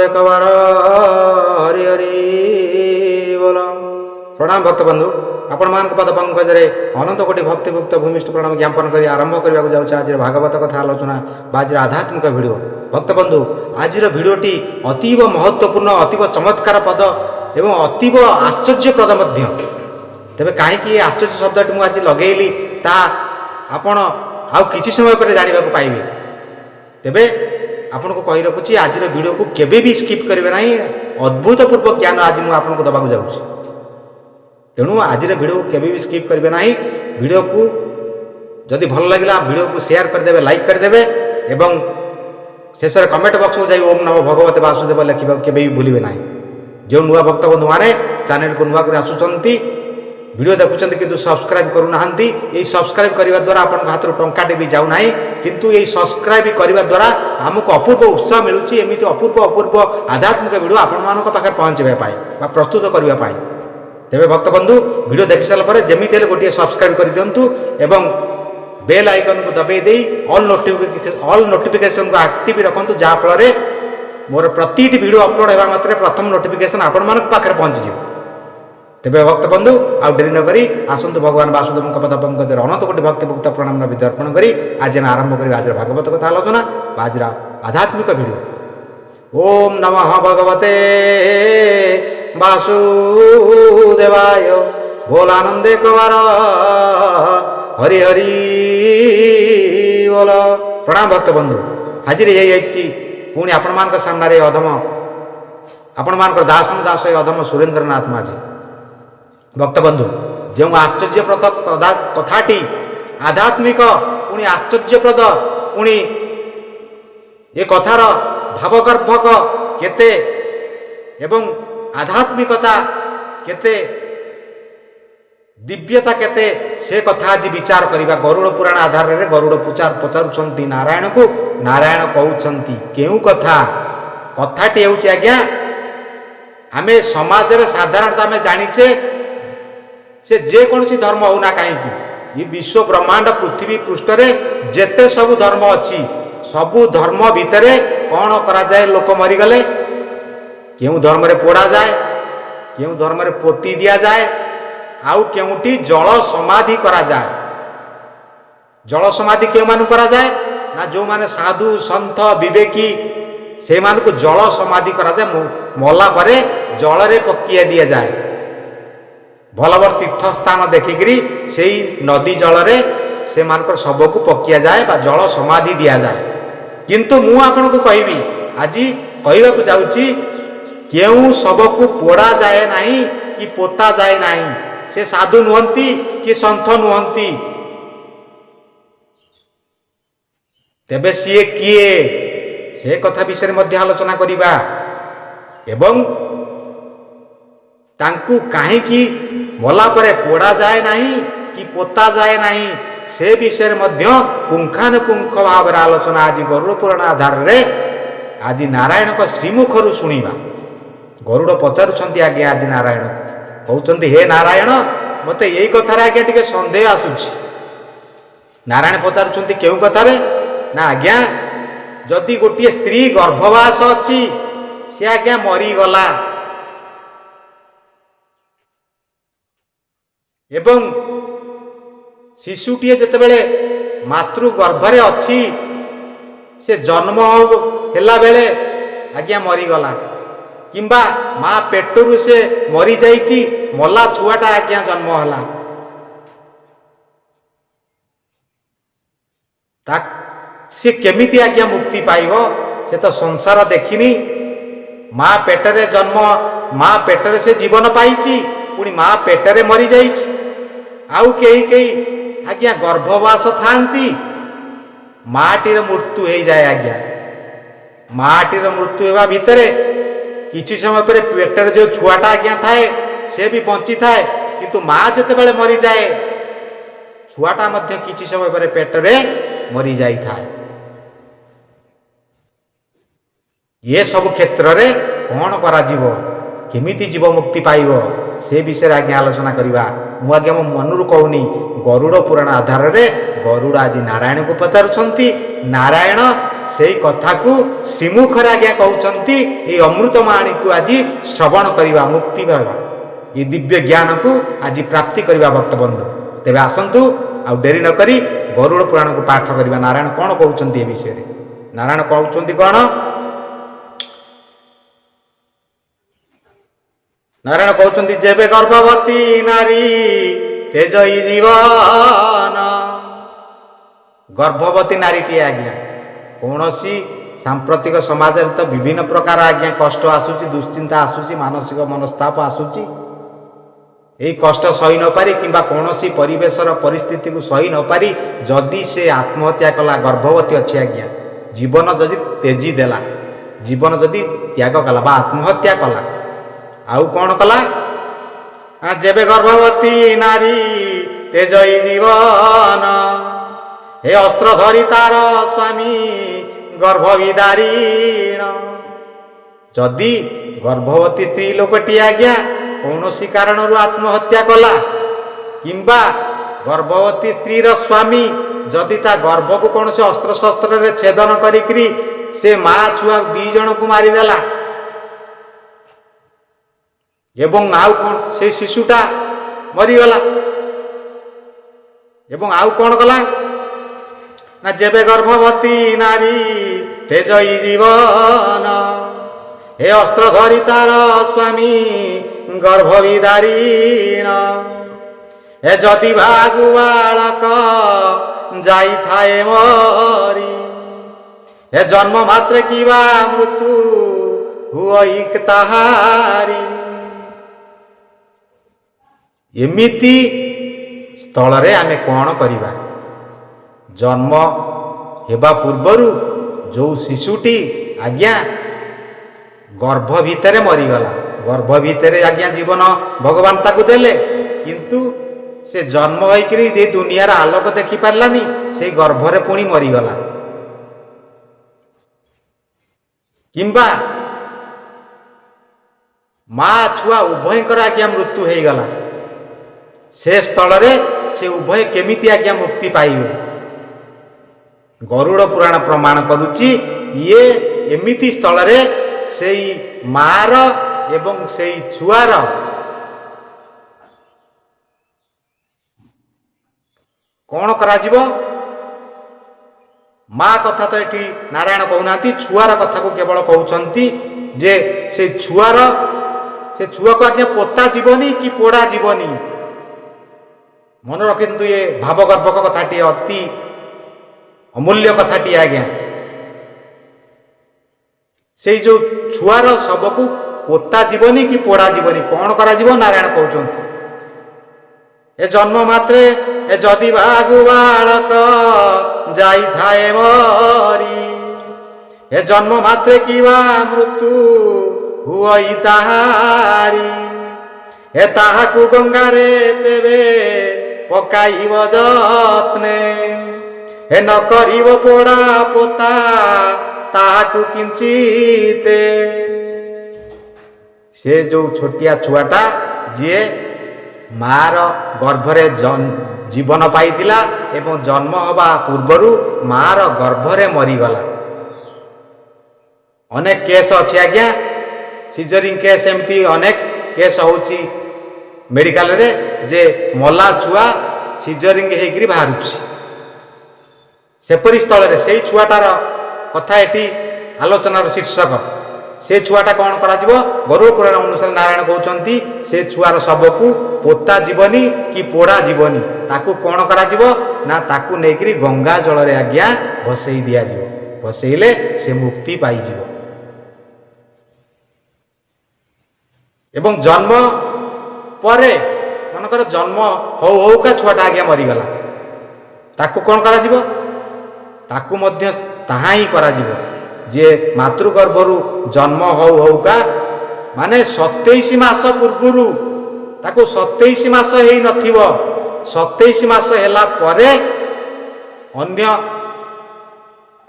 एकबार हरि हरि बोल। प्रणाम भक्त बंधु, आपण मान पद पंकज अनंत कोटि भक्तिभुक्त भूमिष्ठ प्रणाम ज्ञापन कर आरंभ करने जाऊँ आज भागवत कथा आलोचना आज आध्यात्मिक भिडियो। भक्त बंधु, आज भिडियोटी अतीव महत्वपूर्ण, अतीव चमत्कार पद एवं अतीव आश्चर्यप्रद मध्य। तेबे कहीं आश्चर्य शब्दटी मुझे आज लगेली ता आपण आउ किछि समय पर जानिबा को पाइबे। तेबे आपण को कहि रखुछि आज वीडियो को केबे भी स्किप करिवे नाही। अद्भुतपूर्व ज्ञान आज मु आपण को दबा को जाउछि, तेणु आज वीडियो को केबे भी स्किप करिवे नाही। वीडियो को जदि भल लगिला वीडियो को शेयर कर देबे, लाइक कर देबे एवं शेष कमेंट बॉक्स को जाई ओम नमो भगवते वासुदेव लिखा केबे भी भूलिबे नाही। जो नुआ भक्त बंधु माने चैनल को नुआ कर आसुचंती, वीडियो देखुं किंतु सब्सक्राइब करूना, ये सब्सक्राइब करने द्वारा आपण हाथ टंकाटे भी जाऊना, किंतु ये सब्सक्राइब करने द्वारा आमको अपूर्व उत्साह मिलूँ। एमती अपूर्व अपूर्व आध्यात्मिक वीडियो आपण मान पाखे पहुँचापी प्रस्तुत करने। तेरे भक्त बंधु वीडियो देखि सारापर जमी गोटे सब्सक्राइब कर दिंतु एवं बेल आइकन को दबाई दे ऑल नोटिफिकेशन को एक्टिव रखु, जहाँफल मोर प्रति वीडियो अपलोड होगा मात्र प्रथम नोटिफिकेशन आपण मान पाखे पहुँची। तेबे भक्त बंधु आउ डेरी न करी आसंतु भगवान वासुदेव पद पंकज अनंत कोटि भक्तिभुक्त प्रणाम विदर्पण करी आज आम आरंभ करी आज भागवत कथा आलोचना आज आध्यात्मिक भिडियो। ओम नमः भगवते वासुदेवाय बोल आनंदे कबार हरि हरि बोल। प्रणाम भक्त बंधु, हाजिर हो पुणी आपण मान सामने अधम आपण मान दासन दास अधम सुरेंद्रनाथ माझी। भक्त बंधु, जो आश्चर्यप्रद कथाटी आध्यात्मिक पुणी आश्चर्यप्रद पुणी ये कथार भावगर्भक केते एवं आध्यात्मिकता केते दिव्यता केते से कथा आज विचार करिबा। गरुड़ पुराण आधार रे गरुड़ पचारुछंती नारायण को, नारायण कहउछंती केउ कथा। कथाटी हेउछि आज्ञा आमे समाज रे साधारणतः आमे जानिचे से जेकोसी धर्म होना कहीं विश्व ब्रह्मांड पृथ्वी पृष्ठ रे जेते सबु धर्म अच्छी सबु धर्म भितर कौन करा जाए, लोक मरीगले केउ धर्म रे पोड़ा जाए, केउ धर्म रे पोती दिया जाए, आउ केउटी जल समाधि करा जाए। जल समाधि केउ मानु करा जाए ना जो माने साधु संत विवेकी से मान को जल समाधि करा जाए। मला परे जल रे पकिया दिया जाए। भलभर तीर्थ स्थान देखिकी से नदी जल रे से मानकर शव को पकिया जाए बा जल समाधि दिया जाए। किंतु मु आपन को कहबी आज कहवा को जाउची केउ शव को पोड़ा जाए नहीं कि पोता जाए नहीं। से साधु नुहंती कि संत नुहंती, तेबे सीए किए से कथा विषय मध्य आलोचना करिबा एवं तांकु काहेकि मला परे पोड़ा जाए नहीं कि पोता जाए नहीं से विषय मध्य पुंखानुपुंख भाव आलोचना आज गरुड़ पुराण आधार रे आज नारायण को श्रीमुखरु शुणिबा। गरुड़ पचारुछंती आज्ञा आज नारायण कहउछंती हे नारायण मते यही कथार आज्ञा टिके संदेह आसुछि। नारायण पचारुछंती केउ कथारे ना आज्ञा जदि गोटे स्त्री गर्भवास अच्छी से आज्ञा मरी गला एवं शिशुटीए जितेबले मातृ गर्भरे अच्छी से जन्म होला बेले आज्ञा मरीगला किंबा माँ पेटरू से मरी जाइची मला छुआटा आज्ञा जन्म होला से केमिति आज्ञा मुक्ति पाइबो। से तो संसार देखिनी, माँ पेटरे जन्म माँ पेटरे से जीवन पाइची पुणी माँ पेटरे मरी जाइची। आउ कई कई आज्ञा गर्भवास थांती माटीर मृत्यु हो जाए। आज्ञा माटीर मृत्यु होगा भितर किछि समय पर पेटर जो छुआटा आज्ञा थाए से भी बंची थाए, किंतु माँ जितेबाला मरी जाए छुआटा मध्य किछि समय पर पेटरे मरी जाई थाए। ये सब क्षेत्र रे कौन करा जीवो केमिति जीव मुक्ति पाइबो से विषय आज्ञा आलोचना करिबा। मु आज्ञा मो मनरु कहूनी गरुड़ पुराण आधार रे गरुड़ आज नारायण को पचारुछंती। नारायण सेई कथा को श्रीमुखर आज्ञा कहउचंती ए अमृतमाणी को आज श्रवण करिवा मुक्ति पाइबा ये दिव्य ज्ञान को आज प्राप्ति करिवा भक्त बंधु तेबे आसंतु आ डेरी न करी गरुड़ पुराण को पाठ करिवा। नारायण कौन कहउचंती ए विषय रे नारायण कहउचंती कौन नारायण कहउचंती जेबे गर्भवती नारी तेजई जीवन गर्भवती नारीटी आज्ञा कौन सी सांप्रतिक समाज तो विभिन्न प्रकार आज्ञा कष्ट आसूची दुश्चिंता आसूची मानसिक मनस्ताप आसूची यही कष्ट सही न पारी किंबा कौन सी परिवेशर परिस्थिति को सही न पारी जदि से आत्महत्या कला गर्भवती अच्छी आज्ञा जीवन जदि तेजी देला जीवन जदि त्याग कला बा आत्महत्या कला आउ कौन कला जेबे गर्भवती नारी तेजई जीवन हे अस्त्र धरी तार स्वामी गर्भविदारीण जदि गर्भवती स्त्री लोकटी आज्ञा कौन सी कारण आत्महत्या कला किंबा गर्भवती स्त्री रो स्वामी जदि ता गर्भ को कौन से अस्त्र शस्त्र रे छेदन करी से माँ छुआ दी जन को मारिदेला एवं आउ कौन से शिशुटा मरीगला एवं आउ कौन कला ना जेबे गर्भवती नारी तेजई जीवन हे अस्त्र धरी तार स्वामी गर्भविदारीण हे जदि भागु बालक जाई थाए मरी हे जन्म मात्र किबा मृत्यु हुई ताहारी एमिति स्थल रे आमे कौन करिबा जन्म हेबा पूर्वरु जो शिशुटी आज्ञा गर्भ भितरे मरीगला गर्भ भितरे आज्ञा जीवन भगवान ताकू देले किंतु से जन्म होइकरी दे दुनियार आलोक देखि पारलानी से गर्भरे पुणी मरीगला किंबा माँ छुआ उभयकर आज्ञा मृत्यु हो गला से स्थल रे से उभय केमिति आज्ञा मुक्ति पाइबे गरुड़ पुराण प्रमाण करुची ये एमिति स्थल रे सेई मार एवं सेई छुआर कौन करा जीवो माँ कथा तो ये नारायण कहना छुआर कथा को केवल कहउचंती जे से छुआर से छुआ को आज्ञा पोता जीवनी कि पोड़ा जीवनी मन रखिंतु ये भावगर्भक कथाटी अति अमूल्य कथाटी आज्ञा से जो छुआर सबको पोता जीवनी कि पोड़ा जीवनी कौन करा जीव नारायण कहउचंती ए जन्म मात्रे ए जदि भागु बालक जाई थाए मरी ए जन्म मात्रे किबा मृत्यु हुई ताहारी ए ताहाकु गंगारे तेबे पकाइब जत्ने ए न करिब पोड़ा पोता ताहाकु किंचिते से जो छोटिया छुआटा जे मार गर्भरे जीवन पाइतिला एवं जन्म हवा पूर्वरु मार गर्भरे मरीगला अनेक केस अच्छी आज्ञा सीजरिंग केस एमती अनेक केस होची मेडिकल रे जे मला छुआ सीजरिंग हेकरी बाहरुछि सेपरी स्थल रे सेई छुआटार कथा एटी आलोचनार शीर्षक से छुआटा कौन करा जीवो गरुड़ पुराण अनुसार नारायण कहउचंती से छुआर सबको पोता जीवनी कि पोड़ा जीवनी ताकू कौन करा जीवो ना ताकू नेकरी गंगा जल रे आज्ञा भसई दिया जीवो भसईले से मुक्ति पाई जीवो एवं जन्म परे मनकर जन्म हो का छुआटा आज्ञा मरीगला ताकू कौन करा जीवो ताकू मध्य ताहा ही करा जीवो जे मातृगर्भरु जन्म हो का माने 27 मास पूर्वरु ताको 27 मास हेई नथिबो 27 मास हेला परे अन्य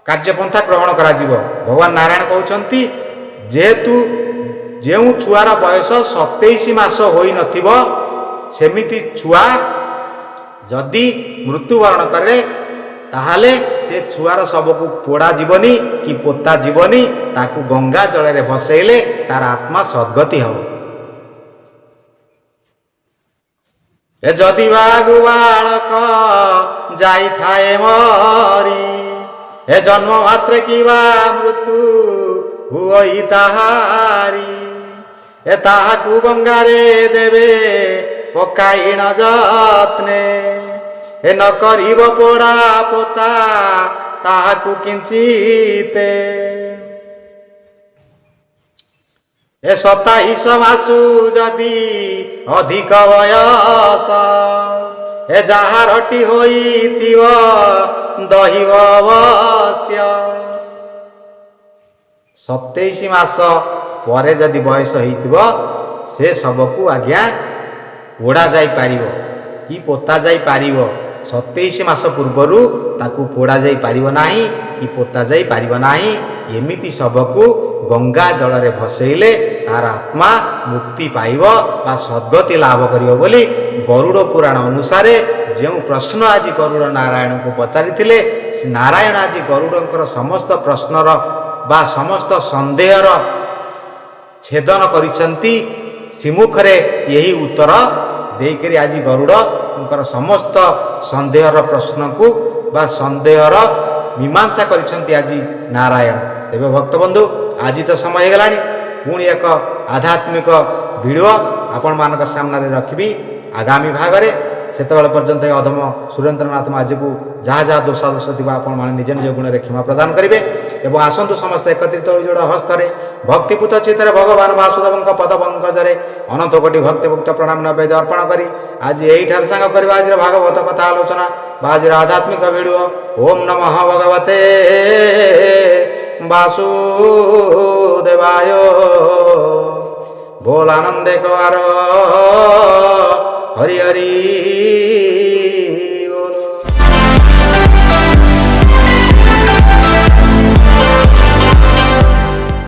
कार्यपंथा ग्रहण करा जीवो भगवान नारायण कहउचंती जेतु जेउ छुआर बयस 27 मास होई नथिबो सेमिति छुआ जदि मृत्युवरण करे ताहाले ସେ ଛୁଆର ଶବକୁ ପୋଡ଼ା ଯିବନି କି ପୋତା ଯିବନି, ତାକୁ ଗଙ୍ଗା ଜଳରେ ଭସେଇଲେ ତାର ଆତ୍ମା ସଦ୍ଗତି ହେବ। ଏ ଯଦି ବାଗୁ ବାଳକ ଯାଇଥାଏ ମରି, ଏ ଜନ୍ମ ମାତ୍ରେ କିବା ମୃତ୍ୟୁ ହୁଇ ତାହାରି, ଏ ତାହାକୁ ଗଙ୍ଗାରେ ଦେବେ ପକାଇଣ ଯତ୍ନେ, ଏ ନ କରିବ ପୋଡ଼ା ପୋତା ତାହାକୁ କିଞ୍ଚିତେ। ଏ 27 ମାସୁ ଯଦି ଅଧିକ ବୟସ, ଏ ଯାହାରଟି ହୋଇଥିବ ଦହିବ ଅବଶ୍ୟ। 27 ମାସ ପରେ ଯଦି ବୟସ ହେଇଥିବ ସେ ଶବକୁ ଆଜ୍ଞା ପୋଡ଼ା ଯାଇପାରିବ କି ପୋତା ଯାଇପାରିବ। 27 ମାସ ପୂର୍ବରୁ ତାକୁ ପୋଡ଼ା ଯାଇପାରିବ ନାହିଁ କି ପୋତା ଯାଇପାରିବ ନାହିଁ। ଏମିତି ଶବକୁ ଗଙ୍ଗା ଜଳରେ ଭସେଇଲେ ତାର ଆତ୍ମା ମୁକ୍ତି ପାଇବ ବା ସଦ୍ଗତି ଲାଭ କରିବ ବୋଲି ଗରୁଡ଼ ପୁରାଣ ଅନୁସାରେ ଯେଉଁ ପ୍ରଶ୍ନ ଆଜି ଗରୁଡ଼ ନାରାୟଣଙ୍କୁ ପଚାରିଥିଲେ, ସେ ନାରାୟଣ ଆଜି ଗରୁଡ଼ଙ୍କର ସମସ୍ତ ପ୍ରଶ୍ନର ବା ସମସ୍ତ ସନ୍ଦେହର ଛେଦନ କରିଛନ୍ତି। ଶ୍ରୀମୁଖରେ ଏହି ଉତ୍ତର ଦେଇକରି ଆଜି ଗରୁଡ଼ଙ୍କର ସମସ୍ତ ସନ୍ଦେହର ପ୍ରଶ୍ନକୁ ବା ସନ୍ଦେହର ମୀମାଂସା କରିଛନ୍ତି ଆଜି ନାରାୟଣ। ତେବେ ଭକ୍ତବନ୍ଧୁ, ଆଜି ତ ସମୟ ହେଇଗଲାଣି, ପୁଣି ଏକ ଆଧ୍ୟାତ୍ମିକ ଭିଡ଼ିଓ ଆପଣମାନଙ୍କ ସାମ୍ନାରେ ରଖିବି ଆଗାମୀ ଭାଗରେ। ସେତେବେଳେ ପର୍ଯ୍ୟନ୍ତ ଏ ଅଧମ ସୁରେନ୍ଦ୍ରନାଥ ମାଝୀକୁ ଯାହା ଯାହା ଦୋଷ ଥିବା ଆପଣମାନେ ନିଜ ନିଜ ଗୁଣରେ କ୍ଷମା ପ୍ରଦାନ କରିବେ ଏବଂ ଆସନ୍ତୁ ସମସ୍ତେ ଏକତ୍ରିତ ହୋଇ ଯୋଡ଼ ହସ୍ତରେ ଭକ୍ତିପୂତ ଚିତ୍ତରେ ଭଗବାନ ବାସୁଦେବଙ୍କ ପଦ ପଙ୍କଜରେ ଅନନ୍ତ କୋଟି ଭକ୍ତିଭୁକ୍ତ ପ୍ରଣାମ ନୈବେଦ୍ୟ ଅର୍ପଣ କରି ଆଜି ଏଇଠାରେ ସାଙ୍ଗ କରିବା ଆଜିର ଭାଗବତ କଥା ଆଲୋଚନା ବା ଆଜିର ଆଧ୍ୟାତ୍ମିକ ଭିଡ଼ିଓ। ଓମ୍ ନମଃ ଭଗବତେ ବାସୁଦେବାୟ। ବୋଲ ଆନନ୍ଦେ କାର ହରି ହରି।